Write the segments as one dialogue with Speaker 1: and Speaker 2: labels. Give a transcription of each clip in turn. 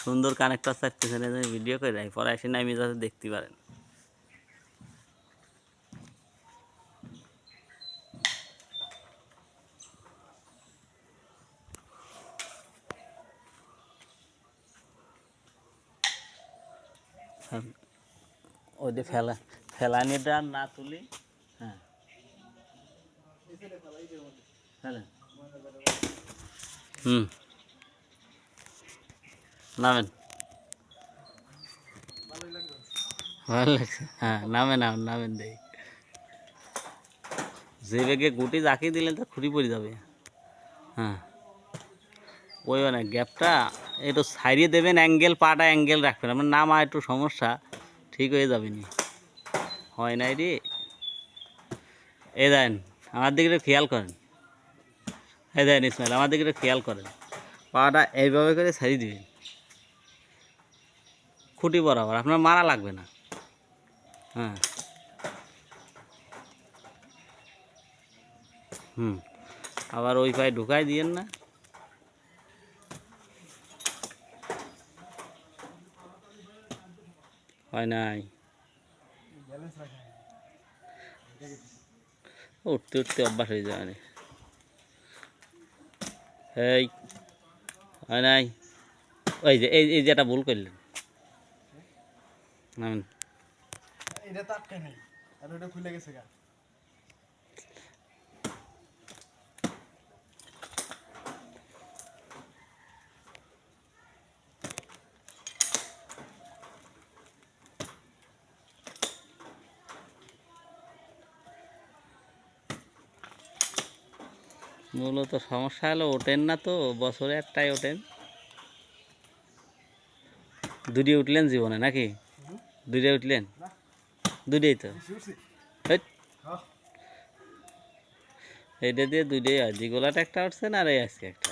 Speaker 1: সুন্দর কানেক্টর চাইতেছেন, ভিডিও করে রাখি, পরে এসে নামি যাতে দেখতে পারেন। ওই যে ফেলানিটা না তুলি, হ্যাঁ ফেলেন, নামেন, ভালো লাগছে, হ্যাঁ নামেন দেই। যে বেগে গুটি জাকিয়ে দিলেন তো খুঁড়ি পড়ে যাবে। হ্যাঁ ওই মানে গ্যাপটা একটু সাইডে দেবেন, অ্যাঙ্গেল পাটা অ্যাঙ্গেল রাখবেন, আপনার নামা একটু সমস্যা, ঠিক হয়ে যাবে নি, হয় নাই রে। এই দেন আমার দিকে একটু খেয়াল করেন, এই দেন ইসমাইল আমার দিকে একটু খেয়াল করেন, পাটা এইভাবে করে ছাড়িয়ে দিবেন খুঁটি বরাবর, আপনার মারা লাগবে না। হ্যাঁ আবার ওই পায়ে ঢুকাই দিয়েন না। হয় নাই, উঠতে উঠতে অভ্যাস হয়ে যাবে। এই হয় নাই, ওই যে এই যেটা ভুল করলেন, নামেন।
Speaker 2: এটা তো আটকে নেই, আর ওটা খুলে গেছে গা।
Speaker 1: মূলত সমস্যা হলো ওঠেন না তো, বছরে একটাই ওঠেন। দুটি উঠলেন জীবনে নাকি? দুইটাই উঠলেন? দুইটাই তো, এইটা দিয়ে দুইটাই হয়, দিগোলাটা একটা উঠছেন আর এই আজকে একটা।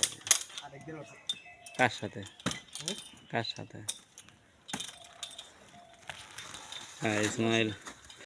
Speaker 1: কার সাথে? কার সাথে? হ্যাঁ ইসমাইল।